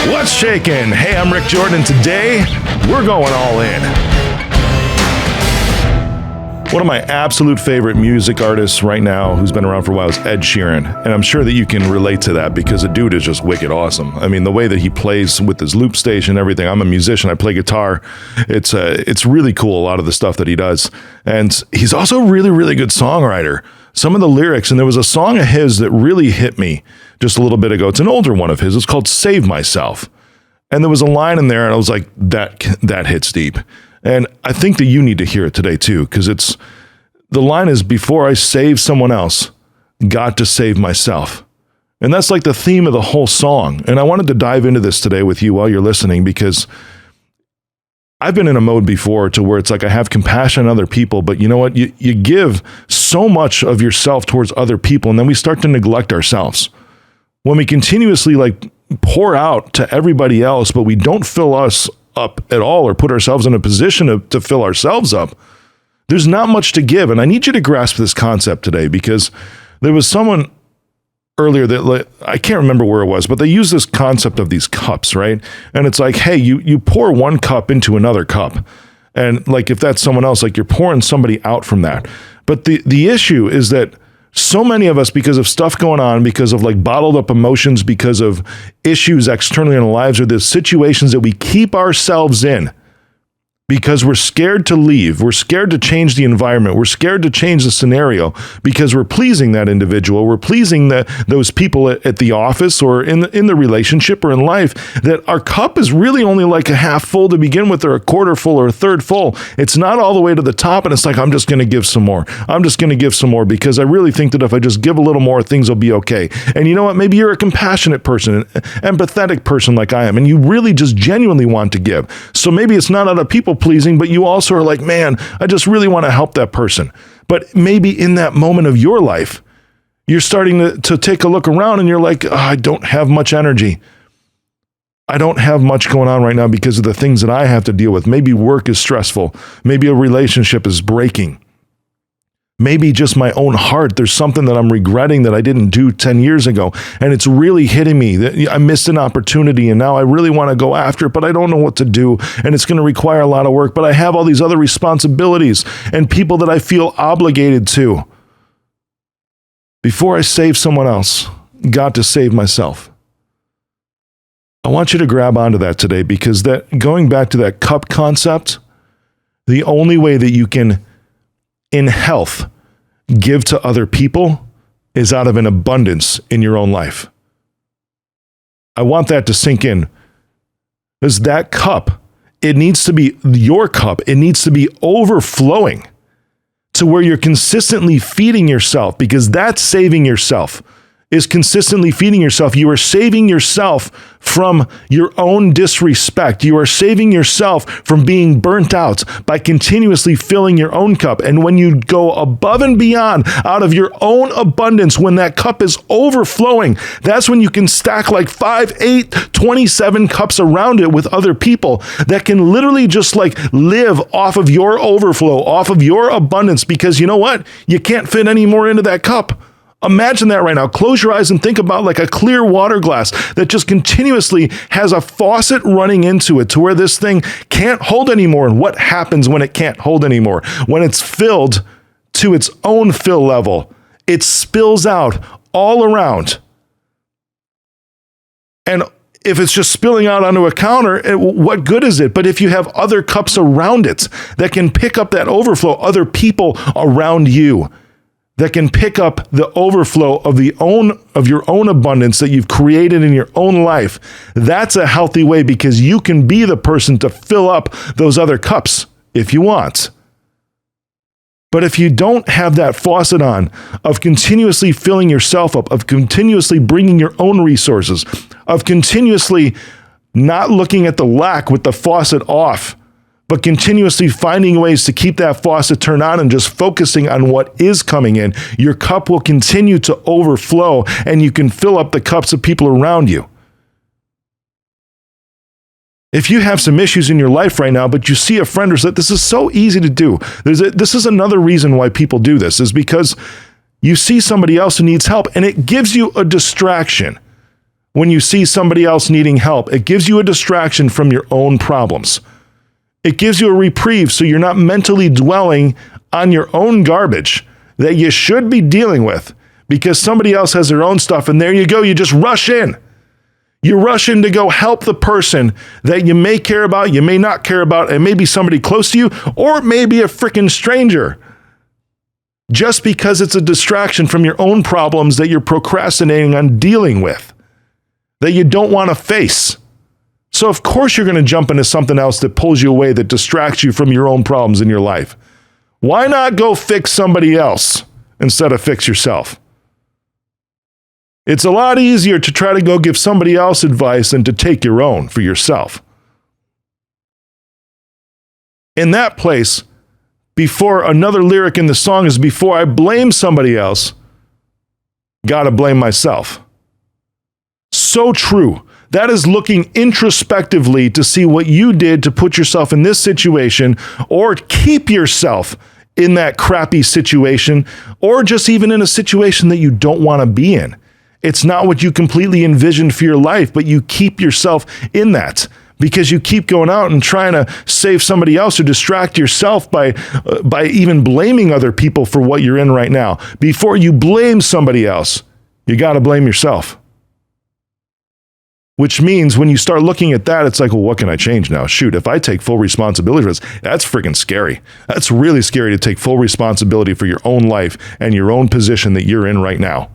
What's shakin'? Hey, I'm Rick Jordan. Today, we're going all in. One of my absolute favorite music artists right now who's been around for a while is Ed Sheeran. And I'm sure that you can relate to that because the dude is just wicked awesome. I mean, the way that he plays with his loop station and everything. I'm a musician. I play guitar. It's really cool, a lot of the stuff that he does. And he's also a really, really good songwriter. Some of the lyrics, and there was a song of his that really hit me just a little bit ago. It's an older one of his. It's called Save Myself. And there was a line in there, and I was like, that hits deep. And I think that you need to hear it today too, because the line is, before I save someone else, got to save myself. And that's like the theme of the whole song. And I wanted to dive into this today with you while you're listening, because I've been in a mode before to where it's like I have compassion on other people, but you know what? You give so much of yourself towards other people, and then we start to neglect ourselves. When we continuously like pour out to everybody else, but we don't fill us up at all or put ourselves in a position to fill ourselves up, there's not much to give. And I need you to grasp this concept today, because there was someone earlier that, I can't remember where it was, but they use this concept of these cups, right? And it's like, hey, you pour one cup into another cup. And like, if that's someone else, like you're pouring somebody out from that. But the issue is that so many of us, because of stuff going on, because of like bottled up emotions, because of issues externally in our lives, or the situations that we keep ourselves in, because we're scared to leave, we're scared to change the environment, we're scared to change the scenario, because we're pleasing that individual, we're pleasing those people at the office or in the relationship or in life, that our cup is really only like a half full to begin with, or a quarter full or a third full. It's not all the way to the top, and it's like, I'm just going to give some more. I'm just going to give some more, because I really think that if I just give a little more, things will be okay. And you know what? Maybe you're a compassionate person, an empathetic person like I am, and you really just genuinely want to give. So maybe it's not out of people pleasing, but you also are like, man, I just really want to help that person. But maybe in that moment of your life, you're starting to take a look around and you're like, I don't have much energy. I don't have much going on right now because of the things that I have to deal with. Maybe work is stressful. Maybe a relationship is breaking. Maybe just my own heart. There's something that I'm regretting that I didn't do 10 years ago. And it's really hitting me that I missed an opportunity, and now I really want to go after it, but I don't know what to do. And it's going to require a lot of work, but I have all these other responsibilities and people that I feel obligated to. Before I save someone else, got to save myself. I want you to grab onto that today, because that, going back to that cup concept, the only way that you can, in health, give to other people is out of an abundance in your own life. I want that to sink in. Because that cup, it needs to be your cup. It needs to be overflowing to where you're consistently feeding yourself, because that's saving yourself. Is consistently feeding yourself. You are saving yourself from your own disrespect. You are saving yourself from being burnt out by continuously filling your own cup. And when you go above and beyond out of your own abundance, when that cup is overflowing, that's when you can stack like 5, 8, 27 cups around it with other people that can literally just like live off of your overflow, off of your abundance, because you know what? You can't fit any more into that cup. Imagine that right now. Close your eyes and think about like a clear water glass that just continuously has a faucet running into it to where this thing can't hold anymore. And what happens when it can't hold anymore? When it's filled to its own fill level, it spills out all around. And if it's just spilling out onto a counter, what good is it? But if you have other cups around it that can pick up that overflow, other people around you that can pick up the overflow of your own abundance that you've created in your own life, that's a healthy way, because you can be the person to fill up those other cups if you want. But if you don't have that faucet on of continuously filling yourself up, of continuously bringing your own resources, of continuously not looking at the lack with the faucet off, but continuously finding ways to keep that faucet turned on and just focusing on what is coming in, your cup will continue to overflow, and you can fill up the cups of people around you. If you have some issues in your life right now, but you see a friend or something, this is so easy to do. This is another reason why people do this, is because you see somebody else who needs help, and it gives you a distraction. when you see somebody else needing help. It gives you a distraction from your own problems. It gives you a reprieve so you're not mentally dwelling on your own garbage that you should be dealing with because somebody else has their own stuff, and there you go, you just rush in. You rush in to go help the person that you may care about, you may not care about, and maybe somebody close to you, or maybe a freaking stranger. Just because it's a distraction from your own problems that you're procrastinating on dealing with, that you don't want to face. So of course you're going to jump into something else that pulls you away, that distracts you from your own problems in your life. Why not go fix somebody else instead of fix yourself? It's a lot easier to try to go give somebody else advice than to take your own for yourself. In that place, before another lyric in the song is, before I blame somebody else, gotta blame myself. So true. That is looking introspectively to see what you did to put yourself in this situation, or keep yourself in that crappy situation, or just even in a situation that you don't want to be in. It's not what you completely envisioned for your life, but you keep yourself in that because you keep going out and trying to save somebody else or distract yourself by even blaming other people for what you're in right now. Before you blame somebody else, you got to blame yourself. Which means when you start looking at that, it's like, well, what can I change now? Shoot, if I take full responsibility for this, that's freaking scary. That's really scary to take full responsibility for your own life and your own position that you're in right now.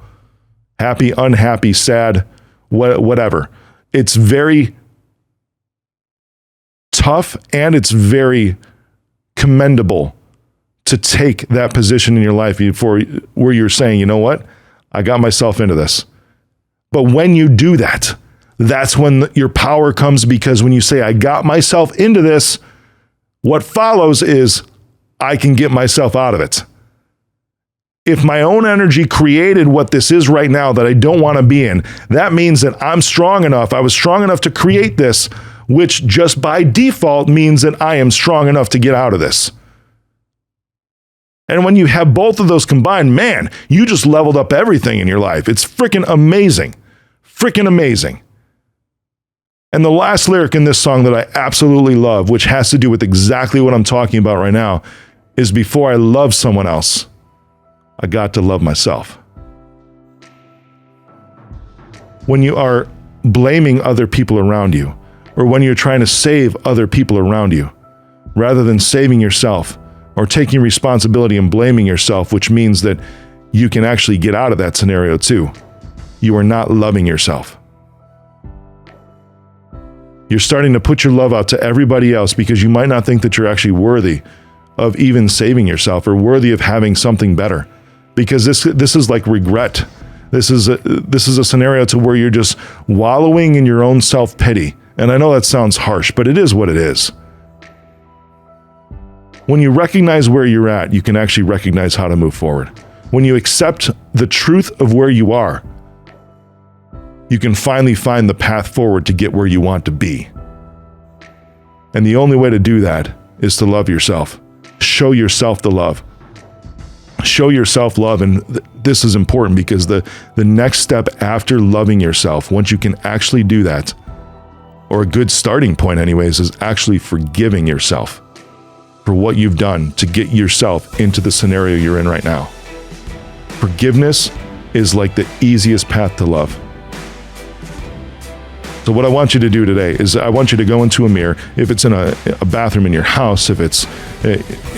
Happy, unhappy, sad, whatever. It's very tough and it's very commendable to take that position in your life before where you're saying, you know what? I got myself into this. But when you do that, that's when your power comes, because when you say, I got myself into this, what follows is I can get myself out of it. If my own energy created what this is right now that I don't want to be in, that means that I'm strong enough. I was strong enough to create this, which just by default means that I am strong enough to get out of this. And when you have both of those combined, man, you just leveled up everything in your life. It's freaking amazing. Freaking amazing. And the last lyric in this song that I absolutely love, which has to do with exactly what I'm talking about right now, is before I love someone else, I got to love myself. When you are blaming other people around you, or when you're trying to save other people around you, rather than saving yourself or taking responsibility and blaming yourself, which means that you can actually get out of that scenario too, you are not loving yourself. You're starting to put your love out to everybody else because you might not think that you're actually worthy of even saving yourself or worthy of having something better. Because this is like regret. This is a scenario to where you're just wallowing in your own self-pity. And I know that sounds harsh, but it is what it is. When you recognize where you're at, you can actually recognize how to move forward. When you accept the truth of where you are, you can finally find the path forward to get where you want to be. And the only way to do that is to love yourself. Show yourself the love. Show yourself love, and this is important because the next step after loving yourself, once you can actually do that, or a good starting point anyways, is actually forgiving yourself for what you've done to get yourself into the scenario you're in right now. Forgiveness is like the easiest path to love. So what I want you to do today is I want you to go into a mirror. If it's in a bathroom in your house, if it's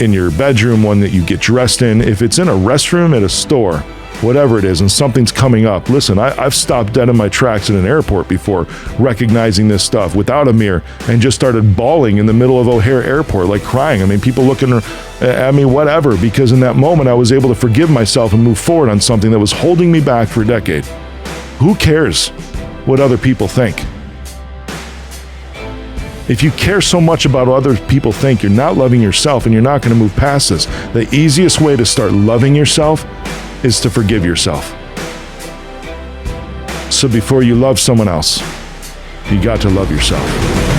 in your bedroom, one that you get dressed in, if it's in a restroom at a store, whatever it is, and something's coming up. Listen, I've stopped dead in my tracks in an airport before, recognizing this stuff without a mirror, and just started bawling in the middle of O'Hare Airport, like crying. I mean, people looking at me, whatever, because in that moment I was able to forgive myself and move forward on something that was holding me back for a decade. Who cares what other people think? If you care so much about what other people think, you're not loving yourself and you're not going to move past this. The easiest way to start loving yourself is to forgive yourself. So before you love someone else, you got to love yourself.